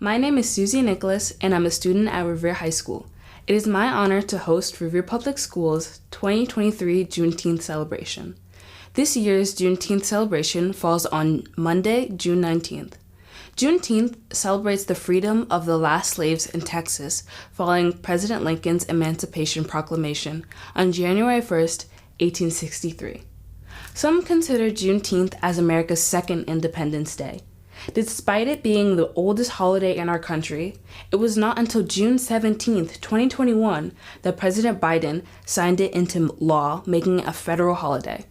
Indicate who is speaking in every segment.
Speaker 1: My name is Susie and Nicolas, and I'm a student at Revere High School. It is my honor to host Revere Public Schools' 2023 Juneteenth celebration. This year's Juneteenth celebration falls on Monday, June 19th. Juneteenth celebrates the freedom of the last slaves in Texas following President Lincoln's Emancipation Proclamation on January 1st, 1863. Some consider Juneteenth as America's second Independence Day. Despite it being the oldest holiday in our country, it was not until June 17, 2021, that President Biden signed it into law, making it a federal holiday.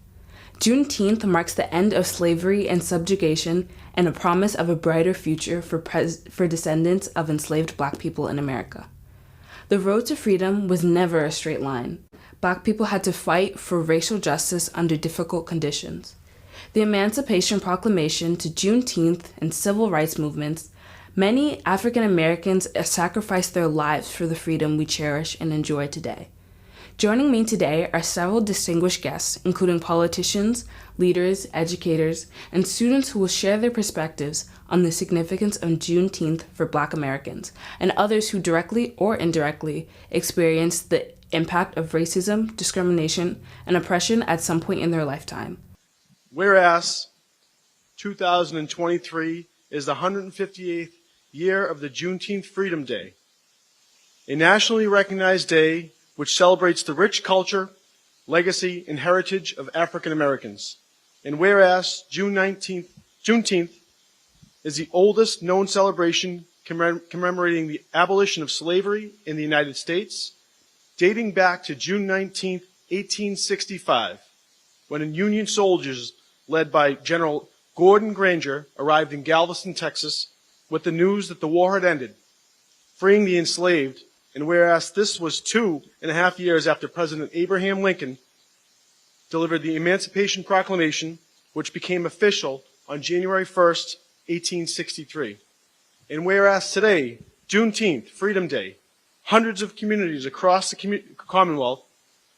Speaker 1: Juneteenth marks the end of slavery and subjugation and a promise of a brighter future for descendants of enslaved Black people in America. The road to freedom was never a straight line. Black people had to fight for racial justice under difficult conditions. The Emancipation Proclamation to Juneteenth and civil rights movements, many African Americans sacrificed their lives for the freedom we cherish and enjoy today. Joining me today are several distinguished guests, including politicians, leaders, educators, and students who will share their perspectives on the significance of Juneteenth for Black Americans, and others who directly or indirectly experienced the impact of racism, discrimination, and oppression at some point in their lifetime.
Speaker 2: Whereas 2023 is the 158th year of the Juneteenth Freedom Day, a nationally recognized day which celebrates the rich culture, legacy, and heritage of African Americans. And whereas Juneteenth is the oldest known celebration commemorating the abolition of slavery in the United States, dating back to June 19, 1865, when Union soldiers led by General Gordon Granger arrived in Galveston, Texas, with the news that the war had ended, freeing the enslaved, and whereas this was 2.5 years after President Abraham Lincoln delivered the Emancipation Proclamation, which became official on January 1st, 1863. And whereas today, Juneteenth, Freedom Day, hundreds of communities across the Commonwealth,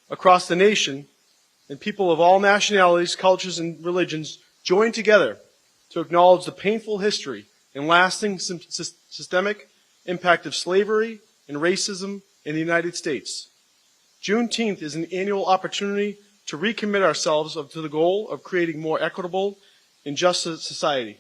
Speaker 2: across the nation, and people of all nationalities, cultures, and religions join together to acknowledge the painful history and lasting systemic impact of slavery and racism in the United States. Juneteenth is an annual opportunity to recommit ourselves to the goal of creating more equitable and just society.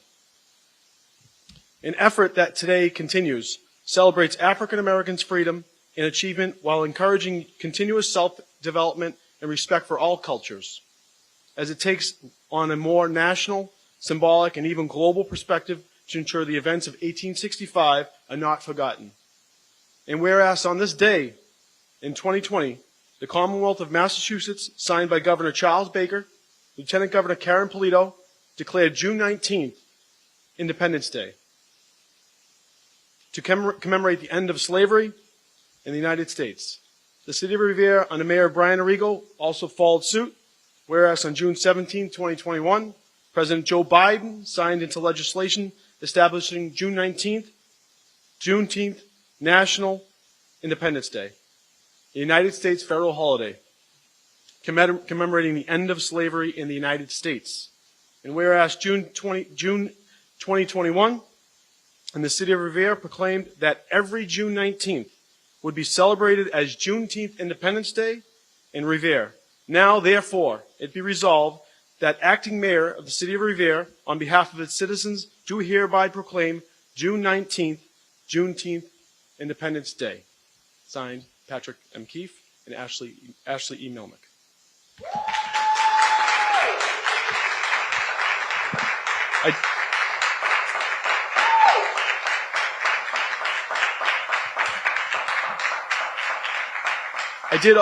Speaker 2: An effort that today continues celebrates African Americans' freedom and achievement while encouraging continuous self-development and respect for all cultures, as it takes on a more national, symbolic, and even global perspective to ensure the events of 1865 are not forgotten. And whereas on this day, in 2020, the Commonwealth of Massachusetts, signed by Governor Charles Baker, Lieutenant Governor Karen Polito, declared June 19th Independence Day to commemorate the end of slavery in the United States. The City of Revere, under Mayor Brian Arrigo, also followed suit, whereas on June 17, 2021, President Joe Biden signed into legislation establishing June 19th, Juneteenth, National Independence Day, a United States federal holiday, commemorating the end of slavery in the United States. And whereas June 2021, and the City of Revere proclaimed that every June 19th would be celebrated as Juneteenth Independence Day in Revere. Now, therefore, it be resolved that Acting Mayor of the City of Revere, on behalf of its citizens, do hereby proclaim June 19th, Juneteenth Independence Day. Signed, Patric M. Keefe and Ashley E. Milmick.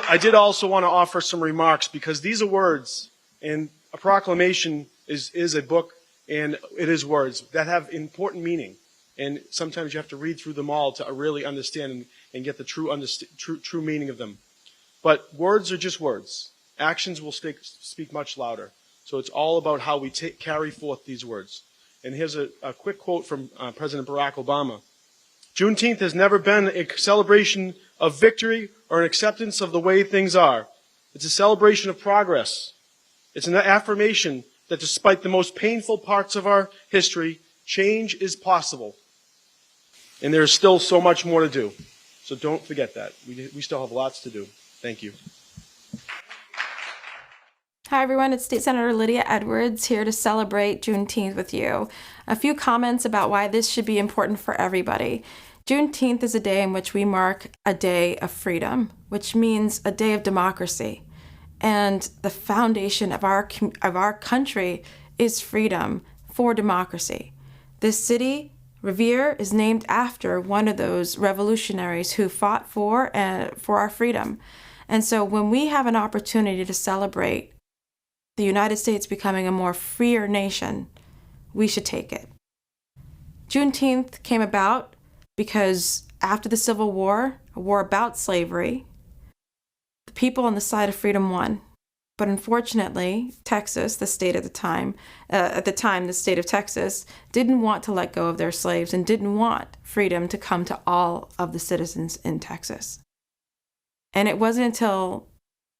Speaker 2: I did also want to offer some remarks, because these are words, and a proclamation is a book, and it is words that have important meaning. And sometimes you have to read through them all to really understand and get the true meaning of them. But words are just words. Actions will speak much louder. So it's all about how we carry forth these words. And here's a quick quote from President Barack Obama. Juneteenth has never been a celebration of victory or an acceptance of the way things are. It's a celebration of progress. It's an affirmation that despite the most painful parts of our history, change is possible. And there's still so much more to do. So don't forget that. We still have lots to do. Thank you.
Speaker 3: Hi everyone, it's State Senator Lydia Edwards here to celebrate Juneteenth with you. A few comments about why this should be important for everybody. Juneteenth is a day in which we mark a day of freedom, which means a day of democracy. And the foundation of our country is freedom for democracy. This city, Revere, is named after one of those revolutionaries who fought for our freedom. And so when we have an opportunity to celebrate the United States becoming a more freer nation, we should take it. Juneteenth came about because after the Civil War, a war about slavery, the people on the side of freedom won. But unfortunately, Texas, the state at the time, the state of Texas, didn't want to let go of their slaves and didn't want freedom to come to all of the citizens in Texas. And it wasn't until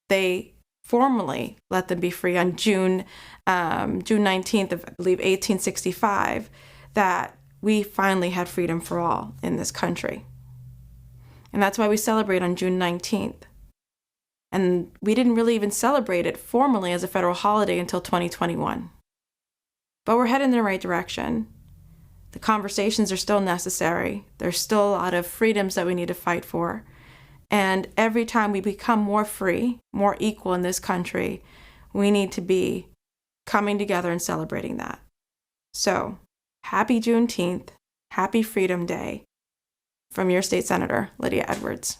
Speaker 3: they formally let them be free on June 19th of, I believe, 1865, that we finally had freedom for all in this country. And that's why we celebrate on June 19th. And we didn't really even celebrate it formally as a federal holiday until 2021. But we're heading in the right direction. The conversations are still necessary. There's still a lot of freedoms that we need to fight for. And every time we become more free, more equal in this country, we need to be coming together and celebrating that. So, happy Juneteenth, happy Freedom Day, from your state senator, Lydia Edwards.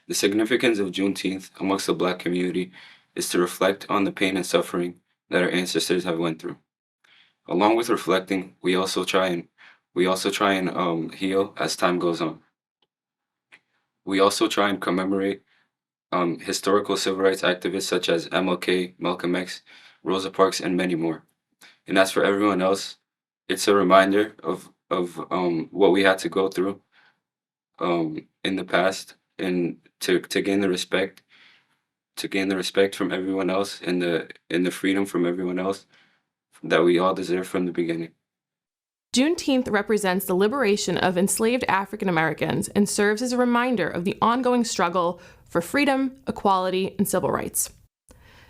Speaker 4: The significance of Juneteenth amongst the Black community is to reflect on the pain and suffering that our ancestors have went through. Along with reflecting, we also try and heal as time goes on. We also try and commemorate historical civil rights activists such as MLK, Malcolm X, Rosa Parks, and many more. And as for everyone else, it's a reminder of what we had to go through in the past, and to gain the respect, from everyone else, and the freedom from everyone else that we all deserve from the beginning.
Speaker 1: Juneteenth represents the liberation of enslaved African Americans and serves as a reminder of the ongoing struggle for freedom, equality, and civil rights.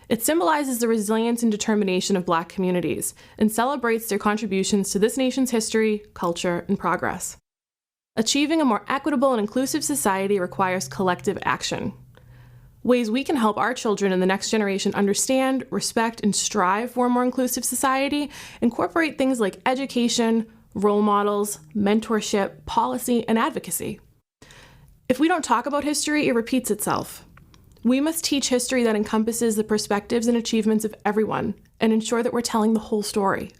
Speaker 1: It symbolizes the resilience and determination of Black communities and celebrates their contributions to this nation's history, culture, and progress. Achieving a more equitable and inclusive society requires collective action. Ways we can help our children and the next generation understand, respect, and strive for a more inclusive society incorporate things like education, role models, mentorship, policy, and advocacy. If we don't talk about history, it repeats itself. We must teach history that encompasses the perspectives and achievements of everyone and ensure that we're telling the whole story.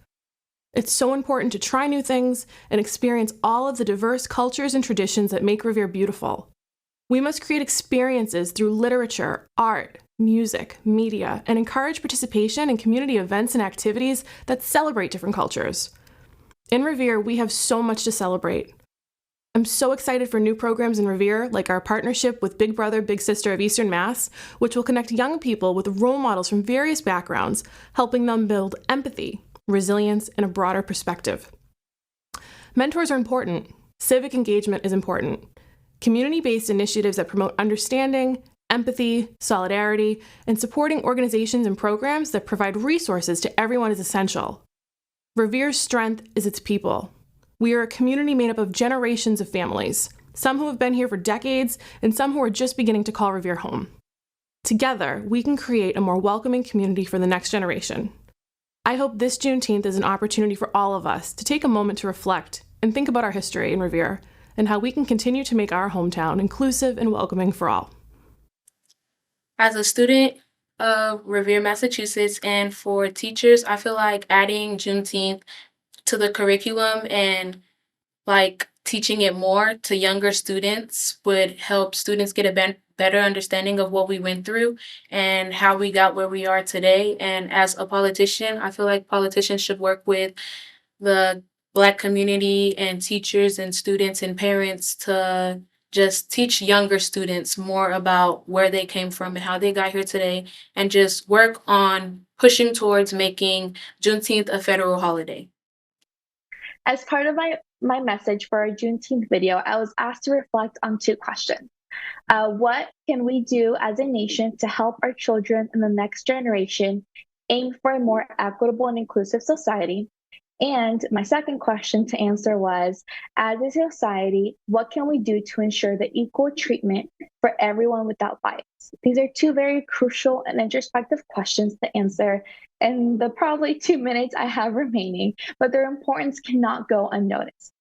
Speaker 1: It's so important to try new things and experience all of the diverse cultures and traditions that make Revere beautiful. We must create experiences through literature, art, music, media, and encourage participation in community events and activities that celebrate different cultures. In Revere, we have so much to celebrate. I'm so excited for new programs in Revere, like our partnership with Big Brother, Big Sister of Eastern Mass, which will connect young people with role models from various backgrounds, helping them build empathy, resilience, and a broader perspective. Mentors are important. Civic engagement is important. Community-based initiatives that promote understanding, empathy, solidarity, and supporting organizations and programs that provide resources to everyone is essential. Revere's strength is its people. We are a community made up of generations of families, some who have been here for decades and some who are just beginning to call Revere home. Together, we can create a more welcoming community for the next generation. I hope this Juneteenth is an opportunity for all of us to take a moment to reflect and think about our history in Revere and how we can continue to make our hometown inclusive and welcoming for all.
Speaker 5: As a student of Revere, Massachusetts, and for teachers, I feel like adding Juneteenth to the curriculum and teaching it more to younger students would help students get a better understanding of what we went through and how we got where we are today. And as a politician, I feel like politicians should work with the Black community and teachers and students and parents to just teach younger students more about where they came from and how they got here today, and just work on pushing towards making Juneteenth a federal holiday.
Speaker 6: As part of my message for our Juneteenth video, I was asked to reflect on 2 questions. What can we do as a nation to help our children in the next generation aim for a more equitable and inclusive society? And my second question to answer was, as a society, what can we do to ensure the equal treatment for everyone without bias? These are 2 very crucial and introspective questions to answer in the probably 2 minutes I have remaining, but their importance cannot go unnoticed.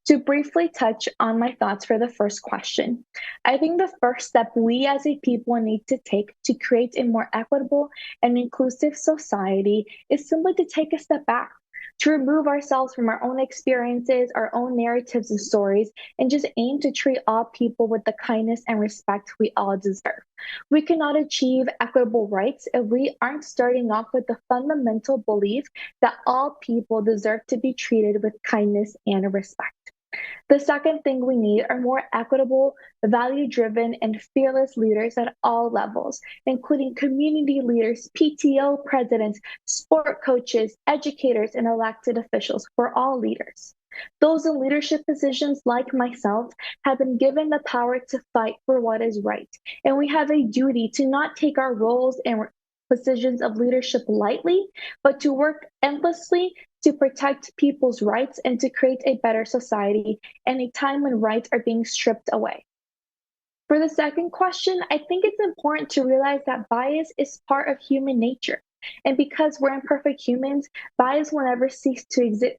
Speaker 6: To briefly touch on my thoughts for the first question, I think the first step we as a people need to take to create a more equitable and inclusive society is simply to take a step back, to remove ourselves from our own experiences, our own narratives and stories, and just aim to treat all people with the kindness and respect we all deserve. We cannot achieve equitable rights if we aren't starting off with the fundamental belief that all people deserve to be treated with kindness and respect. The second thing we need are more equitable, value-driven, and fearless leaders at all levels, including community leaders, PTO presidents, sport coaches, educators, and elected officials. For all leaders. Those in leadership positions, like myself, have been given the power to fight for what is right, and we have a duty to not take our roles and positions of leadership lightly, but to work endlessly to protect people's rights and to create a better society in a time when rights are being stripped away. For the second question, I think it's important to realize that bias is part of human nature. And because we're imperfect humans, bias will never cease to exist.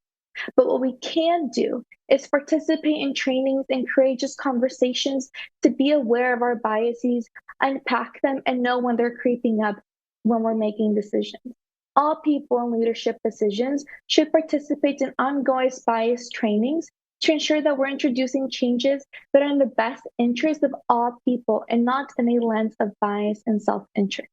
Speaker 6: But what we can do is participate in trainings and courageous conversations to be aware of our biases, unpack them, and know when they're creeping up when we're making decisions. All people in leadership positions should participate in ongoing bias trainings to ensure that we're introducing changes that are in the best interest of all people and not in a lens of bias and self-interest.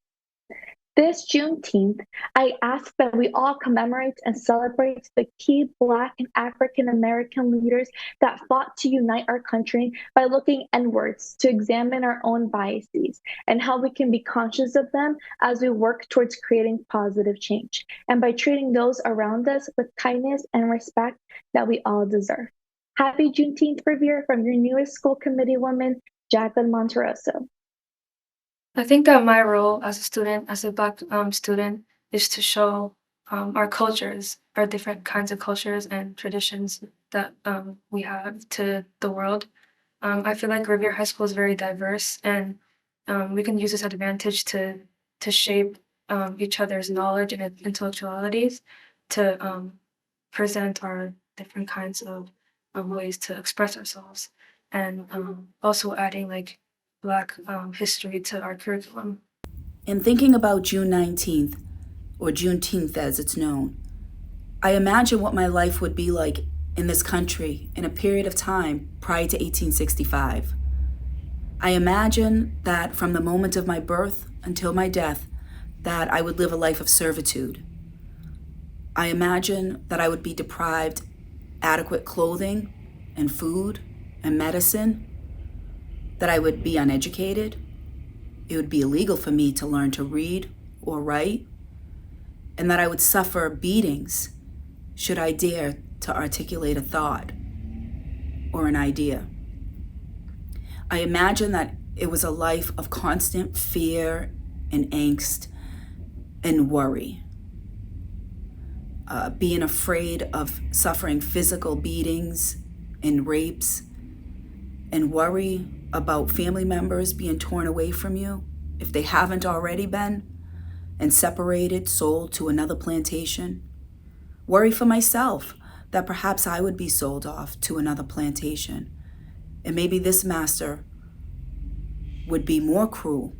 Speaker 6: This Juneteenth, I ask that we all commemorate and celebrate the key Black and African American leaders that fought to unite our country by looking inwards to examine our own biases and how we can be conscious of them as we work towards creating positive change, and by treating those around us with kindness and respect that we all deserve. Happy Juneteenth, Revere, from your newest school committee woman, Jacqueline Monterroso.
Speaker 7: I think that my role as a student, as a Black student, is to show our cultures, our different kinds of cultures and traditions that we have to the world. I feel like Revere High School is very diverse, and we can use this advantage to shape each other's knowledge and intellectualities to present our different kinds of ways to express ourselves, and also adding like Black history to our curriculum.
Speaker 8: In thinking about June 19th, or Juneteenth as it's known, I imagine what my life would be like in this country in a period of time prior to 1865. I imagine that from the moment of my birth until my death, that I would live a life of servitude. I imagine that I would be deprived adequate clothing and food and medicine, that I would be uneducated. It would be illegal for me to learn to read or write, and that I would suffer beatings should I dare to articulate a thought or an idea. I imagine that it was a life of constant fear and angst and worry, being afraid of suffering physical beatings and rapes, and worry about family members being torn away from you, if they haven't already been, and separated, sold to another plantation. Worry for myself that perhaps I would be sold off to another plantation, and maybe this master would be more cruel.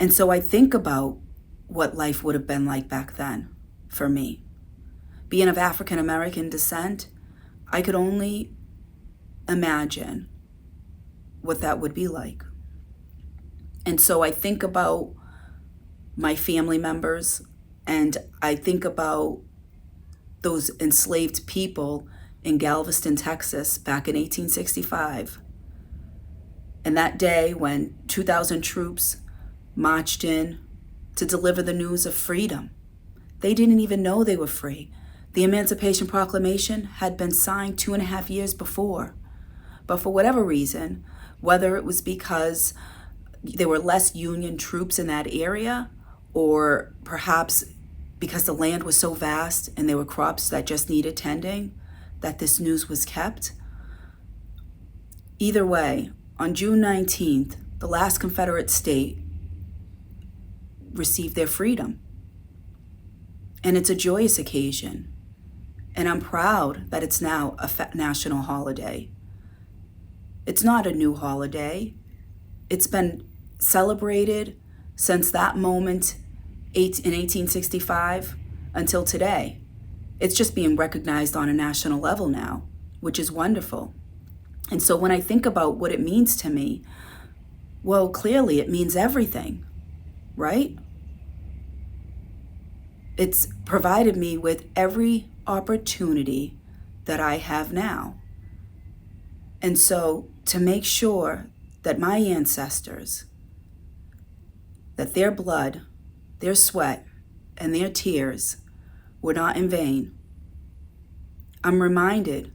Speaker 8: And so I think about what life would have been like back then for me. Being of African American descent, I could only imagine what that would be like. And so I think about my family members, and I think about those enslaved people in Galveston, Texas, back in 1865. And that day when 2,000 troops marched in to deliver the news of freedom, they didn't even know they were free. The Emancipation Proclamation had been signed 2.5 years before. But for whatever reason, whether it was because there were less Union troops in that area, or perhaps because the land was so vast and there were crops that just needed tending, that this news was kept. Either way, on June 19th, the last Confederate state received their freedom. And it's a joyous occasion. And I'm proud that it's now a national holiday. It's not a new holiday. It's been celebrated since that moment in 1865 until today. It's just being recognized on a national level now, which is wonderful. And so when I think about what it means to me, well, clearly it means everything, right? It's provided me with every opportunity that I have now. And so to make sure that my ancestors, that their blood, their sweat, and their tears were not in vain, I'm reminded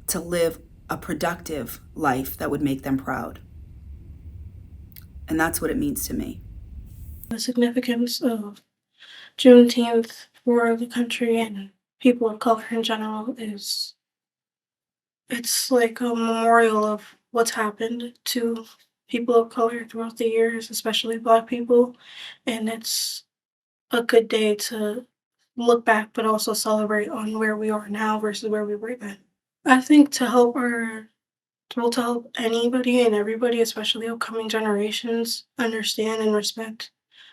Speaker 8: to live a productive life that would make them proud. And that's what it means to me.
Speaker 9: The significance of Juneteenth for the country and people of color in general is, it's like a memorial of what's happened to people of color throughout the years, especially Black people. And it's a good day to look back, but also celebrate on where we are now versus where we were then. I think to help anybody and everybody, especially upcoming generations, understand and respect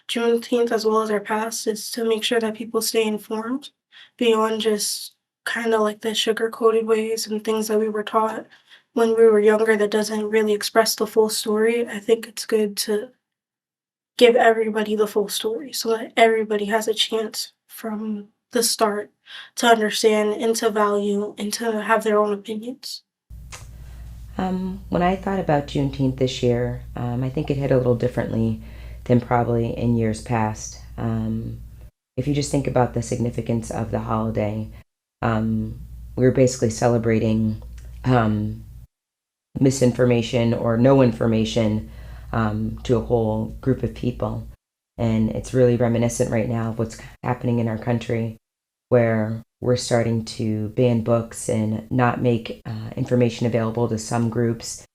Speaker 9: Juneteenth as well as our past, is to make sure that people stay informed beyond just kind of like the sugar-coated ways and things that we were taught when we were younger that doesn't really express the full story. I think it's good to give everybody the full story so that everybody has a chance from the start to understand and to value and to have their own opinions.
Speaker 10: When I thought about Juneteenth this year, I think it hit a little differently than probably in years past. If you just think about the significance of the holiday, we were basically celebrating misinformation or no information to a whole group of people. And it's really reminiscent right now of what's happening in our country, where we're starting to ban books and not make information available to some groups,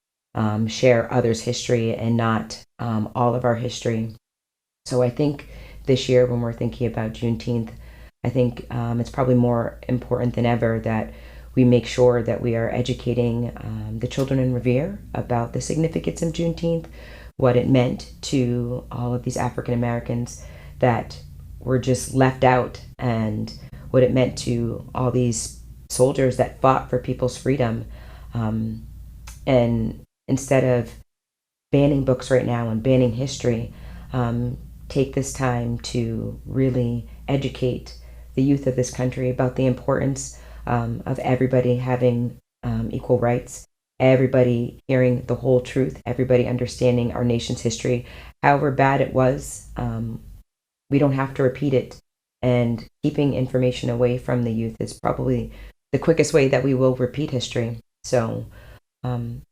Speaker 10: share others' history and not all of our history. So I think this year when we're thinking about Juneteenth, I think it's probably more important than ever that we make sure that we are educating the children in Revere about the significance of Juneteenth, what it meant to all of these African Americans that were just left out, and what it meant to all these soldiers that fought for people's freedom. And instead of banning books right now and banning history, take this time to really educate the youth of this country about the importance of everybody having equal rights, everybody hearing the whole truth, everybody understanding our nation's history. However bad it was, we don't have to repeat it. And keeping information away from the youth is probably the quickest way that we will repeat history. So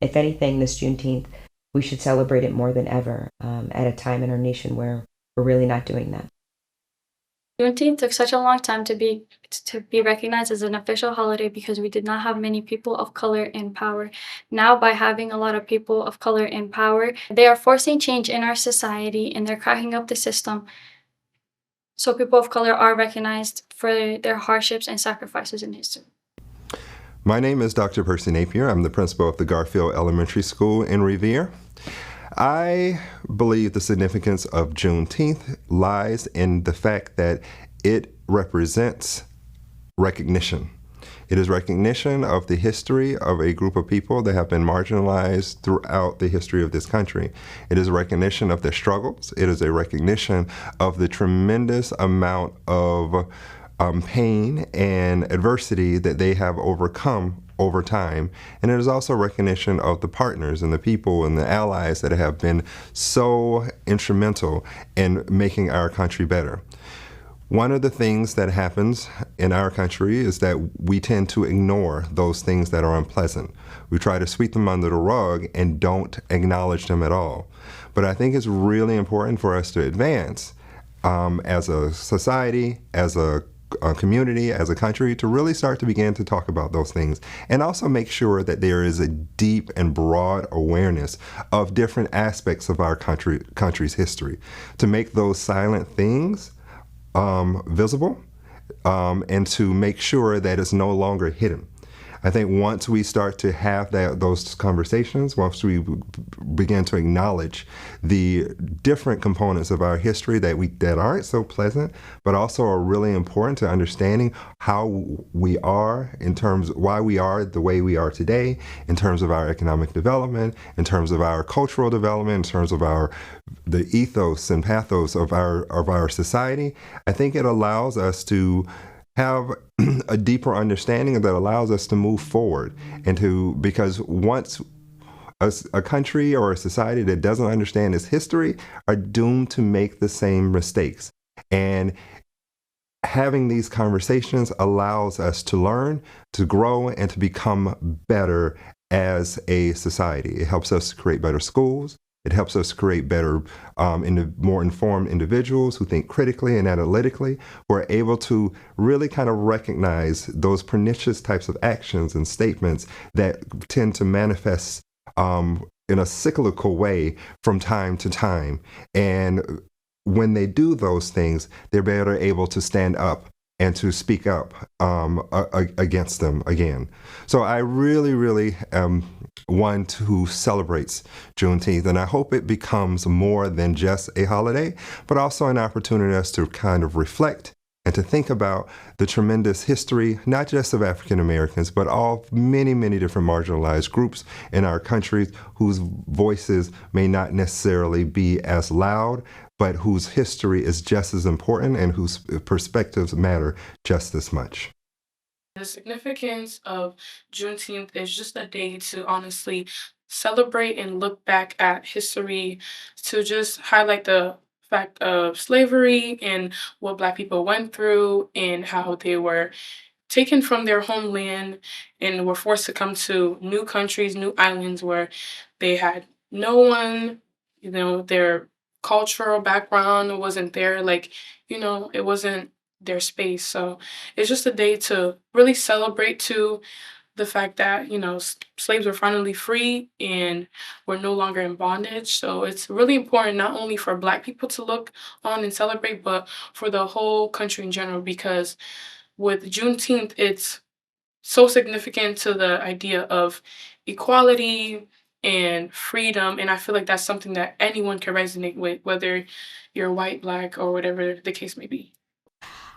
Speaker 10: if anything, this Juneteenth, we should celebrate it more than ever at a time in our nation where we're really not doing that.
Speaker 11: Juneteenth took such a long time to be recognized as an official holiday because we did not have many people of color in power. Now, by having a lot of people of color in power, they are forcing change in our society and they're cracking up the system. So people of color are recognized for their hardships and sacrifices in history.
Speaker 12: My name is Dr. Percy Napier. I'm the principal of the Garfield Elementary School in Revere. I believe the significance of Juneteenth lies in the fact that it represents recognition. It is recognition of the history of a group of people that have been marginalized throughout the history of this country. It is a recognition of their struggles. It is a recognition of the tremendous amount of pain and adversity that they have overcome over time. And it is also recognition of the partners and the people and the allies that have been so instrumental in making our country better. One of the things that happens in our country is that we tend to ignore those things that are unpleasant. We try to sweep them under the rug and don't acknowledge them at all. But I think it's really important for us to advance as a society, as a community, as a country, to really start to begin to talk about those things and also make sure that there is a deep and broad awareness of different aspects of our country's history, to make those silent things visible and to make sure that it's no longer hidden. I think once we start to have those conversations, once we begin to acknowledge the different components of our history that aren't so pleasant, but also are really important to understanding how we are in terms of why we are the way we are today, in terms of our economic development, in terms of our cultural development, in terms of the ethos and pathos of our society, I think it allows us to have a deeper understanding that allows us to move forward because once a country or a society that doesn't understand its history are doomed to make the same mistakes. And having these conversations allows us to learn, to grow, and to become better as a society. It helps us create better schools. It helps us create better, more informed individuals who think critically and analytically, who are able to really kind of recognize those pernicious types of actions and statements that tend to manifest in a cyclical way from time to time. And when they do those things, they're better able to stand up and to speak up against them again. So I really, really am one who celebrates Juneteenth, and I hope it becomes more than just a holiday, but also an opportunity for us to kind of reflect and to think about the tremendous history, not just of African Americans, but of many, many different marginalized groups in our country whose voices may not necessarily be as loud, but whose history is just as important and whose perspectives matter just as much.
Speaker 5: The significance of Juneteenth is just a day to honestly celebrate and look back at history, to just highlight the fact of slavery and what Black people went through and how they were taken from their homeland and were forced to come to new countries, new islands where they had no one, their cultural background wasn't there, it wasn't their space. So it's just a day to really celebrate to the fact that, slaves were finally free and were no longer in bondage. So it's really important not only for Black people to look on and celebrate, but for the whole country in general, because with Juneteenth, it's so significant to the idea of equality and freedom. And I feel like that's something that anyone can resonate with, whether you're white, Black, or whatever the case may be.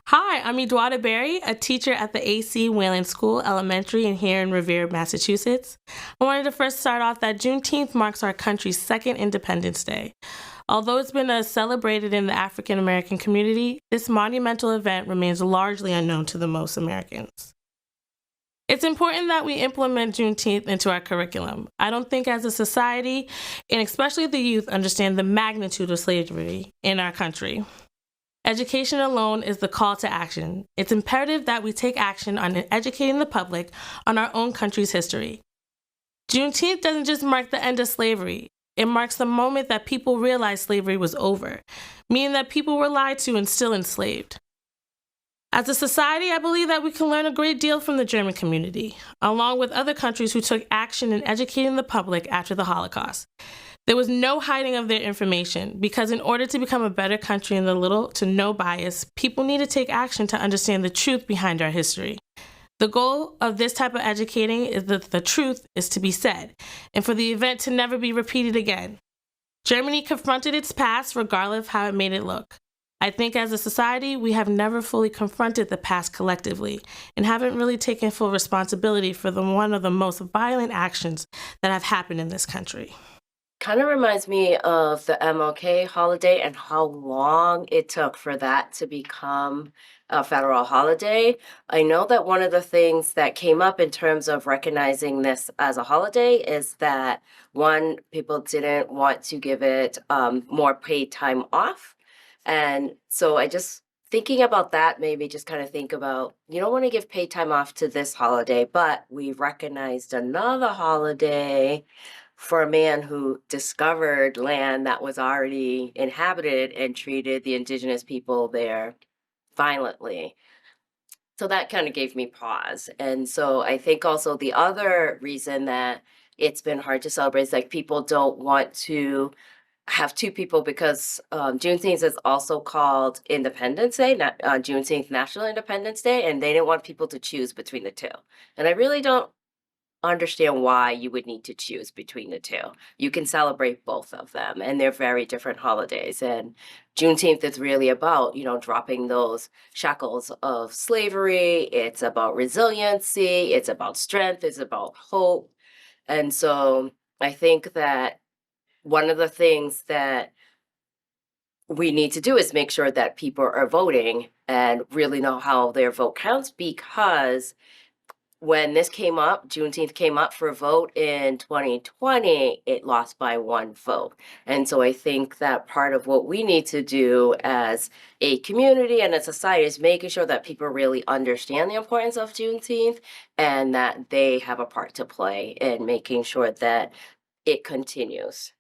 Speaker 1: Hi, I'm Eduarda Berry, a teacher at the AC Whelan School Elementary and here in Revere, Massachusetts. I wanted to first start off that Juneteenth marks our country's second Independence Day. Although it's been celebrated in the African American community, this monumental event remains largely unknown to the most Americans. It's important that we implement Juneteenth into our curriculum. I don't think as a society, and especially the youth, understand the magnitude of slavery in our country. Education alone is the call to action. It's imperative that we take action on educating the public on our own country's history. Juneteenth doesn't just mark the end of slavery. It marks the moment that people realized slavery was over, meaning that people were lied to and still enslaved. As a society, I believe that we can learn a great deal from the German community, along with other countries who took action in educating the public after the Holocaust. There was no hiding of their information, because in order to become a better country in the little to no bias, people need to take action to understand the truth behind our history. The goal of this type of educating is that the truth is to be said, and for the event to never be repeated again. Germany confronted its past regardless of how it made it look. I think as a society, we have never fully confronted the past collectively and haven't really taken full responsibility for one of the most violent actions that have happened in this country.
Speaker 13: kind of reminds me of the MLK holiday and how long it took for that to become a federal holiday. I know that one of the things that came up in terms of recognizing this as a holiday is that one, people didn't want to give it more paid time off. And so I just thinking about that made me just kind of think about you don't want to give paid time off to this holiday, but we recognized another holiday for a man who discovered land that was already inhabited and treated the indigenous people there violently. So that kind of gave me pause. And so I think also the other reason that it's been hard to celebrate is like people don't want to have two people because Juneteenth is also called Independence Day, not Juneteenth National Independence Day, and they didn't want people to choose between the two. And I really don't understand why you would need to choose between the two. You can celebrate both of them, and they're very different holidays. And Juneteenth is really about, dropping those shackles of slavery. It's about resiliency. It's about strength. It's about hope. And so I think that one of the things that we need to do is make sure that people are voting and really know how their vote counts, because when this came up, Juneteenth came up for a vote in 2020, it lost by 1 vote. And so I think that part of what we need to do as a community and a society is making sure that people really understand the importance of Juneteenth and that they have a part to play in making sure that it continues.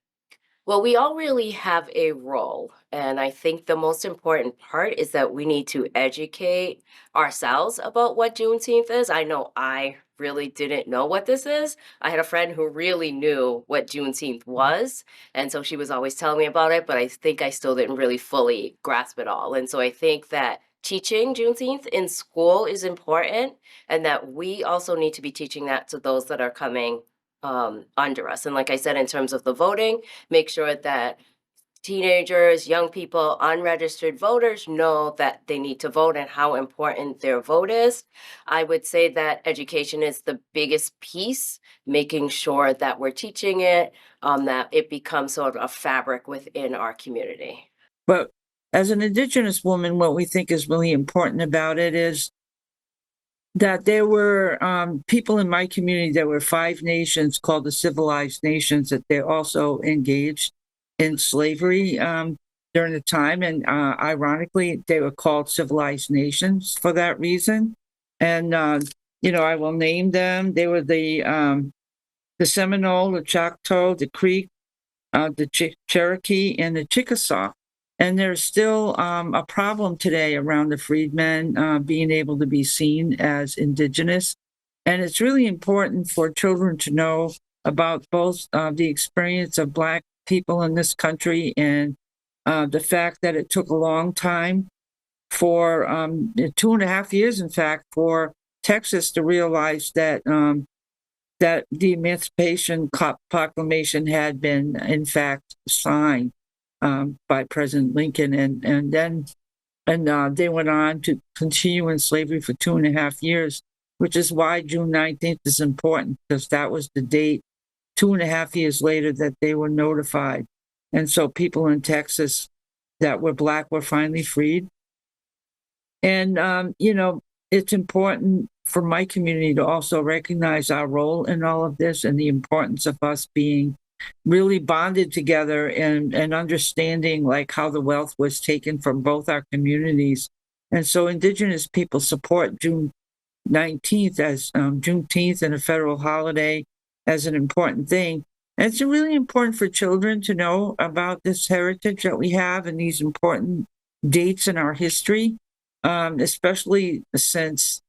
Speaker 13: Well, we all really have a role. And I think the most important part is that we need to educate ourselves about what Juneteenth is. I know I really didn't know what this is. I had a friend who really knew what Juneteenth was. And so she was always telling me about it, but I think I still didn't really fully grasp it all. And so I think that teaching Juneteenth in school is important, and that we also need to be teaching that to those that are coming under us. And like I said, in terms of the voting, make sure that teenagers, young people, unregistered voters know that they need to vote and how important their vote is. I would say that education is the biggest piece, making sure that we're teaching it, that it becomes sort of a fabric within our community.
Speaker 14: But as an Indigenous woman, what we think is really important about it is that there were people in my community. There were 5 nations called the civilized nations that they also engaged in slavery during the time. And ironically, they were called civilized nations for that reason. And, I will name them. They were the Seminole, the Choctaw, the Creek, the Cherokee, and the Chickasaw. And there's still a problem today around the freedmen being able to be seen as Indigenous. And it's really important for children to know about both the experience of Black people in this country and the fact that it took a long time for 2.5 years, in fact, for Texas to realize that that the Emancipation Proclamation had been, in fact, signed by President Lincoln, and then they went on to continue in slavery for 2.5 years, which is why June 19th is important, because that was the date 2.5 years later that they were notified. And so people in Texas that were Black were finally freed. And, it's important for my community to also recognize our role in all of this and the importance of us being really bonded together and understanding like how the wealth was taken from both our communities. And so Indigenous people support June 19th as Juneteenth and a federal holiday as an important thing. And it's really important for children to know about this heritage that we have and these important dates in our history, especially since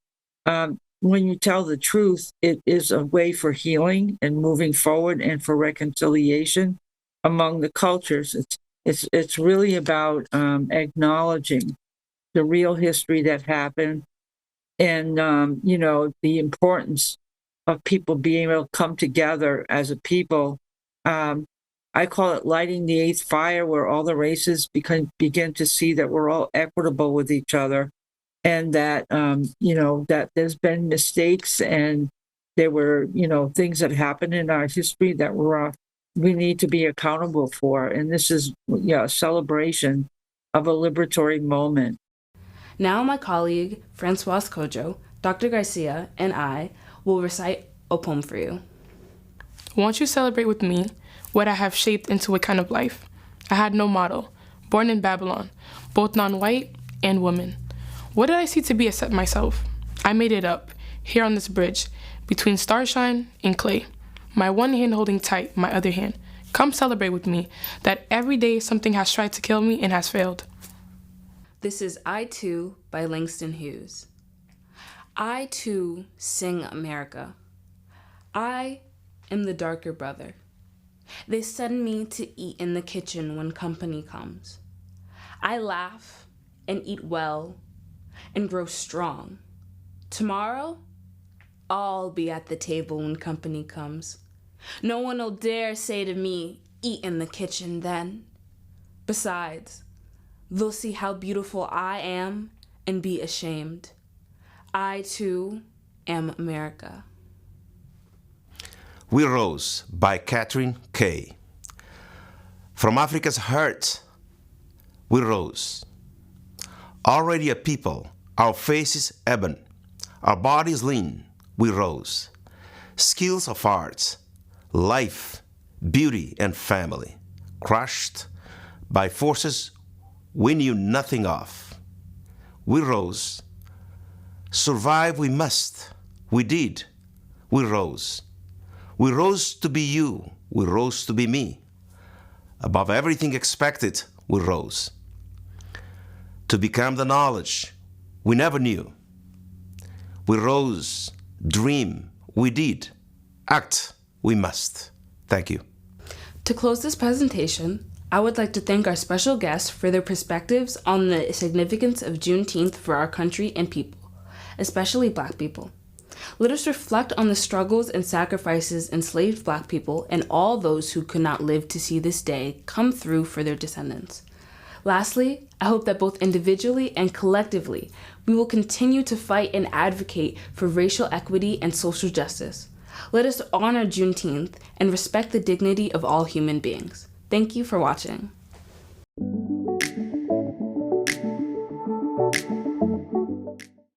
Speaker 14: when you tell the truth, it is a way for healing and moving forward and for reconciliation among the cultures. It's really about acknowledging the real history that happened and, the importance of people being able to come together as a people. I call it lighting the 8th fire, where all the races begin to see that we're all equitable with each other, and that, that there's been mistakes and there were, things that happened in our history that were we need to be accountable for. And this is a celebration of a liberatory moment.
Speaker 1: Now my colleague, Francoise Kojo, Dr. Garcia, and I will recite a poem for you.
Speaker 15: Won't you celebrate with me what I have shaped into a kind of life? I had no model, born in Babylon, both non-white and woman. What did I see to be except myself? I made it up, here on this bridge, between starshine and clay. My one hand holding tight, my other hand. Come celebrate with me that every day something has tried to kill me and has failed.
Speaker 1: This is I Too by Langston Hughes. I too sing America. I am the darker brother. They send me to eat in the kitchen when company comes. I laugh and eat well and grow strong. Tomorrow, I'll be at the table when company comes. No one will dare say to me, eat in the kitchen then. Besides, they'll see how beautiful I am and be ashamed. I, too, am America.
Speaker 16: We Rose by Catherine Kay. From Africa's heart, we rose. Already a people, our faces ebon, our bodies lean, we rose. Skills of arts, life, beauty, and family, crushed by forces we knew nothing of. We rose. Survive we must. We did. We rose. We rose to be you. We rose to be me. Above everything expected, we rose. To become the knowledge we never knew. We rose. Dream. We did. Act. We must. Thank you.
Speaker 1: To close this presentation, I would like to thank our special guests for their perspectives on the significance of Juneteenth for our country and people, especially Black people. Let us reflect on the struggles and sacrifices enslaved Black people and all those who could not live to see this day come through for their descendants. Lastly, I hope that both individually and collectively, we will continue to fight and advocate for racial equity and social justice. Let us honor Juneteenth and respect the dignity of all human beings. Thank you for watching.